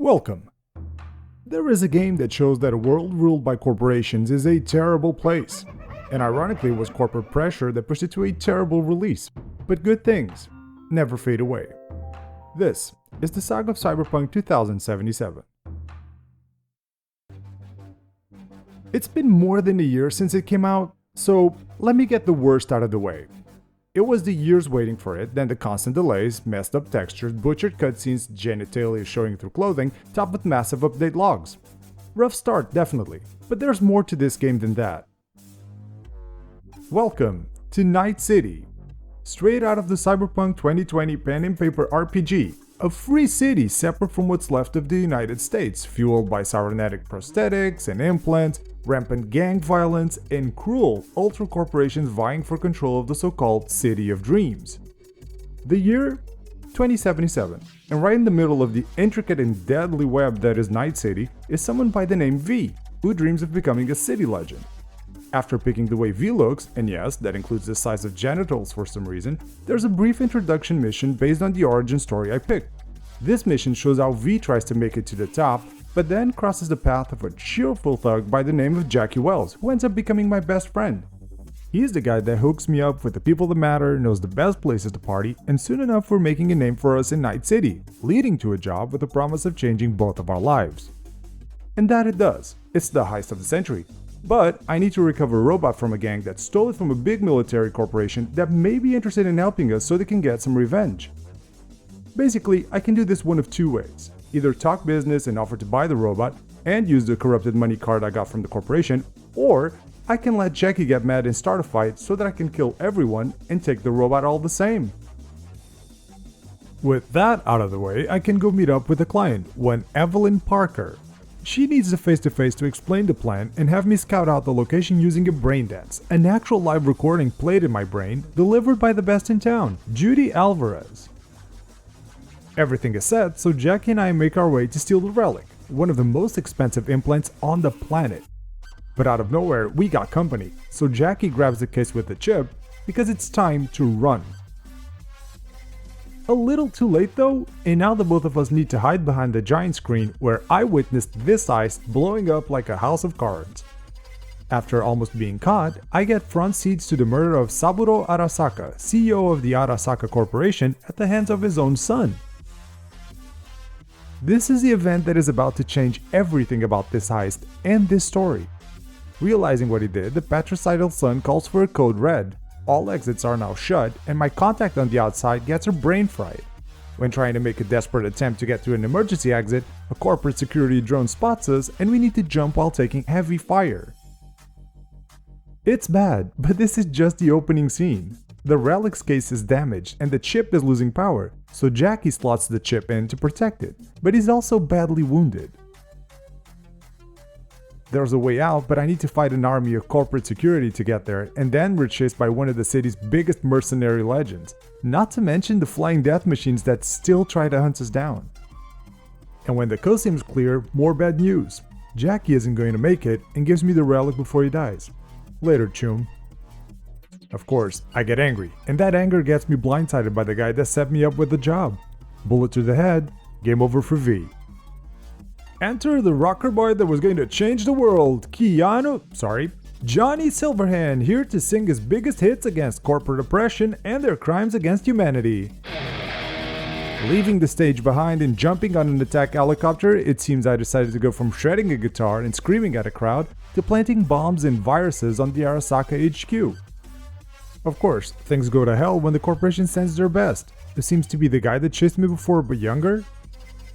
Welcome. There is a game that shows that a world ruled by corporations is a terrible place. And ironically, it was corporate pressure that pushed it to a terrible release. But good things never fade away. This is the Saga of Cyberpunk 2077. It's been more than a year since it came out, so let me get the worst out of the way. It was the years waiting for it, then the constant delays, messed up textures, butchered cutscenes, genitalia showing through clothing, topped with massive update logs. Rough start, definitely, but there's more to this game than that. Welcome to Night City. Straight out of the Cyberpunk 2020 pen and paper RPG, a free city separate from what's left of the United States, fueled by cybernetic prosthetics and implants, rampant gang violence, and cruel ultra corporations vying for control of the so-called City of Dreams. The year? 2077, and right in the middle of the intricate and deadly web that is Night City is someone by the name V, who dreams of becoming a city legend. After picking the way V looks, and yes, that includes the size of genitals for some reason, there's a brief introduction mission based on the origin story I picked. This mission shows how V tries to make it to the top, but then crosses the path of a cheerful thug by the name of Jackie Wells, who ends up becoming my best friend. He's the guy that hooks me up with the people that matter, knows the best places to party, and soon enough we're making a name for us in Night City, leading to a job with the promise of changing both of our lives. And that it does. It's the heist of the century. But I need to recover a robot from a gang that stole it from a big military corporation that may be interested in helping us so they can get some revenge. Basically, I can do this one of two ways. Either talk business and offer to buy the robot and use the corrupted money card I got from the corporation, or I can let Jackie get mad and start a fight so that I can kill everyone and take the robot all the same. With that out of the way, I can go meet up with a client, one Evelyn Parker. She needs a face-to-face to explain the plan and have me scout out the location using a brain dance, an actual live recording played in my brain, delivered by the best in town, Judy Alvarez. Everything is set, so Jackie and I make our way to steal the relic, one of the most expensive implants on the planet. But out of nowhere, we got company, so Jackie grabs the case with the chip because it's time to run. A little too late though, and now the both of us need to hide behind the giant screen where I witnessed this heist blowing up like a house of cards. After almost being caught, I get front seats to the murder of Saburo Arasaka, CEO of the Arasaka Corporation, at the hands of his own son. This is the event that is about to change everything about this heist and this story. Realizing what he did, the patricidal son calls for a code red. All exits are now shut, and my contact on the outside gets her brain fried. When trying to make a desperate attempt to get to an emergency exit, a corporate security drone spots us and we need to jump while taking heavy fire. It's bad, but this is just the opening scene. The relic's case is damaged and the chip is losing power, so Jackie slots the chip in to protect it, but he's also badly wounded. There's a way out, but I need to fight an army of corporate security to get there, and then we're chased by one of the city's biggest mercenary legends, not to mention the flying death machines that still try to hunt us down. And when the coast seems clear, more bad news. Jackie isn't going to make it and gives me the relic before he dies. Later, chum. Of course, I get angry, and that anger gets me blindsided by the guy that set me up with the job. Bullet to the head, game over for V. Enter the rocker boy that was going to change the world, Johnny Silverhand, here to sing his biggest hits against corporate oppression and their crimes against humanity. Leaving the stage behind and jumping on an attack helicopter, it seems I decided to go from shredding a guitar and screaming at a crowd to planting bombs and viruses on the Arasaka HQ. Of course, things go to hell when the corporation sends their best. It seems to be the guy that chased me before but younger.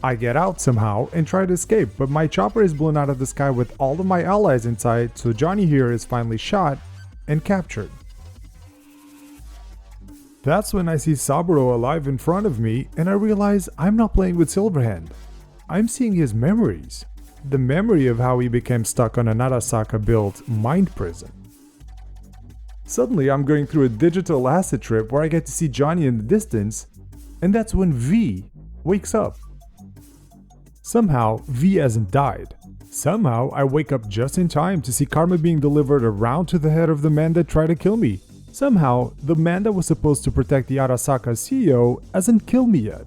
I get out somehow and try to escape, but my chopper is blown out of the sky with all of my allies inside, so Johnny here is finally shot and captured. That's when I see Saburo alive in front of me and I realize I'm not playing with Silverhand. I'm seeing his memories. The memory of how he became stuck on an Arasaka-built mind prison. Suddenly I'm going through a digital acid trip where I get to see Johnny in the distance, and that's when V wakes up. Somehow, V hasn't died. Somehow, I wake up just in time to see karma being delivered around to the head of the man that tried to kill me. Somehow, the man that was supposed to protect the Arasaka CEO hasn't killed me yet.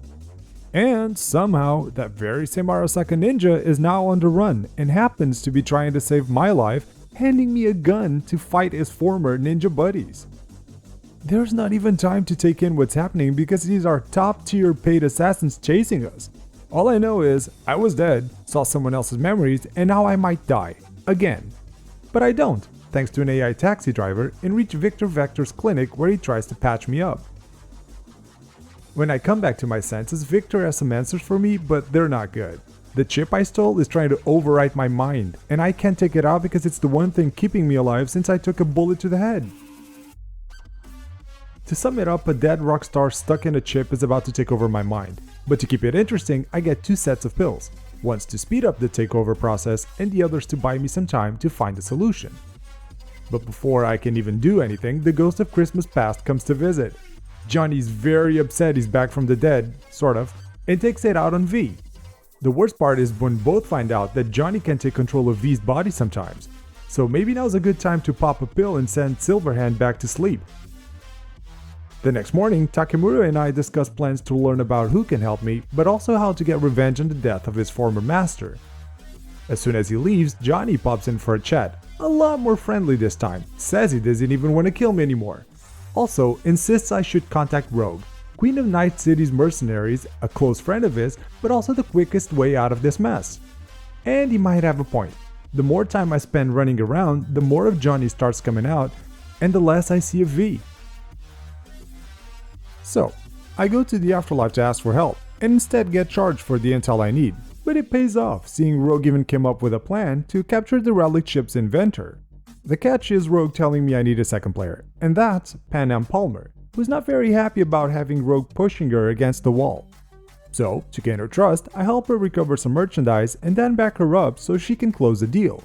And somehow, that very same Arasaka ninja is now on the run and happens to be trying to save my life, handing me a gun to fight his former ninja buddies. There's not even time to take in what's happening because these are top tier paid assassins chasing us. All I know is, I was dead, saw someone else's memories, and now I might die. Again. But I don't, thanks to an AI taxi driver, and reach Victor Vector's clinic where he tries to patch me up. When I come back to my senses, Victor has some answers for me, but they're not good. The chip I stole is trying to overwrite my mind, and I can't take it out because it's the one thing keeping me alive since I took a bullet to the head. To sum it up, a dead rock star stuck in a chip is about to take over my mind. But to keep it interesting, I get 2 sets of pills. One's to speed up the takeover process, and the other's to buy me some time to find a solution. But before I can even do anything, the ghost of Christmas past comes to visit. Johnny's very upset he's back from the dead, sort of, and takes it out on V. The worst part is when both find out that Johnny can take control of V's body sometimes. So maybe now's a good time to pop a pill and send Silverhand back to sleep. The next morning, Takemura and I discuss plans to learn about who can help me, but also how to get revenge on the death of his former master. As soon as he leaves, Johnny pops in for a chat, a lot more friendly this time, says he doesn't even want to kill me anymore. Also, insists I should contact Rogue, Queen of Night City's mercenaries, a close friend of his, but also the quickest way out of this mess. And he might have a point. The more time I spend running around, the more of Johnny starts coming out, and the less I see of V. So, I go to the afterlife to ask for help, and instead get charged for the intel I need, but it pays off, seeing Rogue even came up with a plan to capture the relic chip's inventor. The catch is Rogue telling me I need a second player, and that's Pan Am Palmer, who's not very happy about having Rogue pushing her against the wall. So, to gain her trust, I help her recover some merchandise and then back her up so she can close the deal.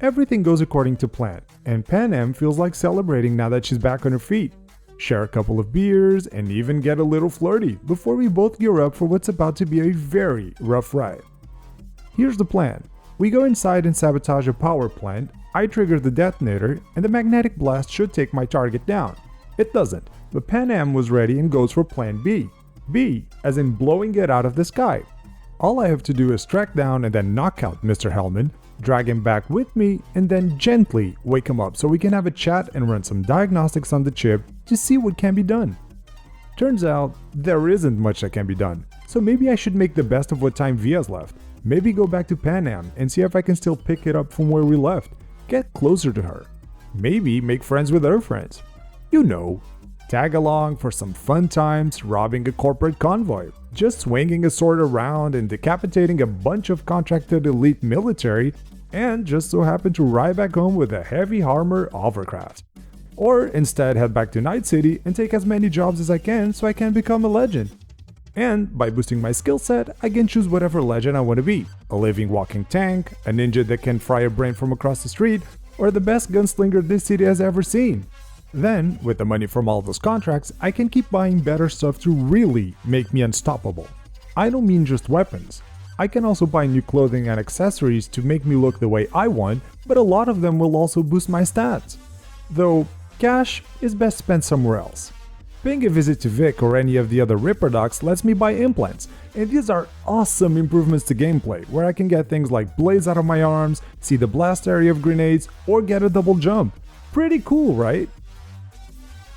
Everything goes according to plan, and Pan Am feels like celebrating now that she's back on her feet. Share a couple of beers, and even get a little flirty before we both gear up for what's about to be a very rough ride. Here's the plan. We go inside and sabotage a power plant, I trigger the detonator, and the magnetic blast should take my target down. It doesn't, but Pan Am was ready and goes for plan B. B, as in blowing it out of the sky. All I have to do is track down and then knock out Mr. Hellman, drag him back with me, and then gently wake him up so we can have a chat and run some diagnostics on the chip to see what can be done. Turns out, there isn't much that can be done, so maybe I should make the best of what time V has left. Maybe go back to Pan Am and see if I can still pick it up from where we left, get closer to her. Maybe make friends with her friends. You know, tag along for some fun times robbing a corporate convoy, just swinging a sword around and decapitating a bunch of contracted elite military, and just so happen to ride back home with a heavy armor hovercraft. Or instead head back to Night City and take as many jobs as I can so I can become a legend. And by boosting my skill set, I can choose whatever legend I want to be. A living walking tank, a ninja that can fry a brain from across the street, or the best gunslinger this city has ever seen. Then, with the money from all those contracts, I can keep buying better stuff to really make me unstoppable. I don't mean just weapons. I can also buy new clothing and accessories to make me look the way I want, but a lot of them will also boost my stats. Though, cash is best spent somewhere else. Paying a visit to Vic or any of the other Ripper docs lets me buy implants, and these are awesome improvements to gameplay, where I can get things like blaze out of my arms, see the blast area of grenades, or get a double jump. Pretty cool, right?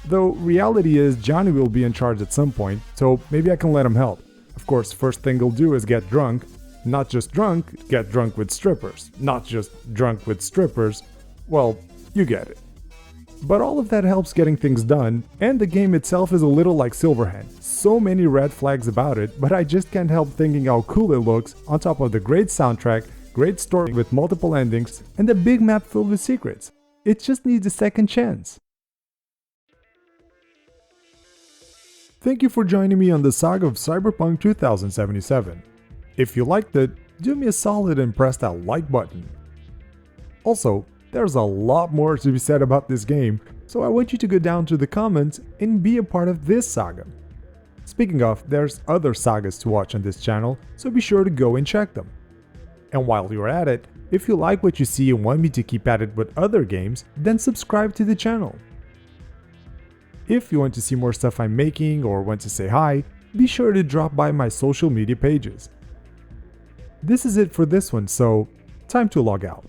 Though reality is Johnny will be in charge at some point, so maybe I can let him help. Of course, first thing he'll do is get drunk. Not just drunk, get drunk with strippers. Not just drunk with strippers. Well, you get it. But all of that helps getting things done, and the game itself is a little like Silverhand. So many red flags about it, but I just can't help thinking how cool it looks, on top of the great soundtrack, great story with multiple endings, and a big map filled with secrets. It just needs a second chance. Thank you for joining me on the saga of Cyberpunk 2077. If you liked it, do me a solid and press that like button. Also, there's a lot more to be said about this game, so I want you to go down to the comments and be a part of this saga. Speaking of, there's other sagas to watch on this channel, so be sure to go and check them. And while you're at it, if you like what you see and want me to keep at it with other games, then subscribe to the channel. If you want to see more stuff I'm making or want to say hi, be sure to drop by my social media pages. This is it for this one, so time to log out.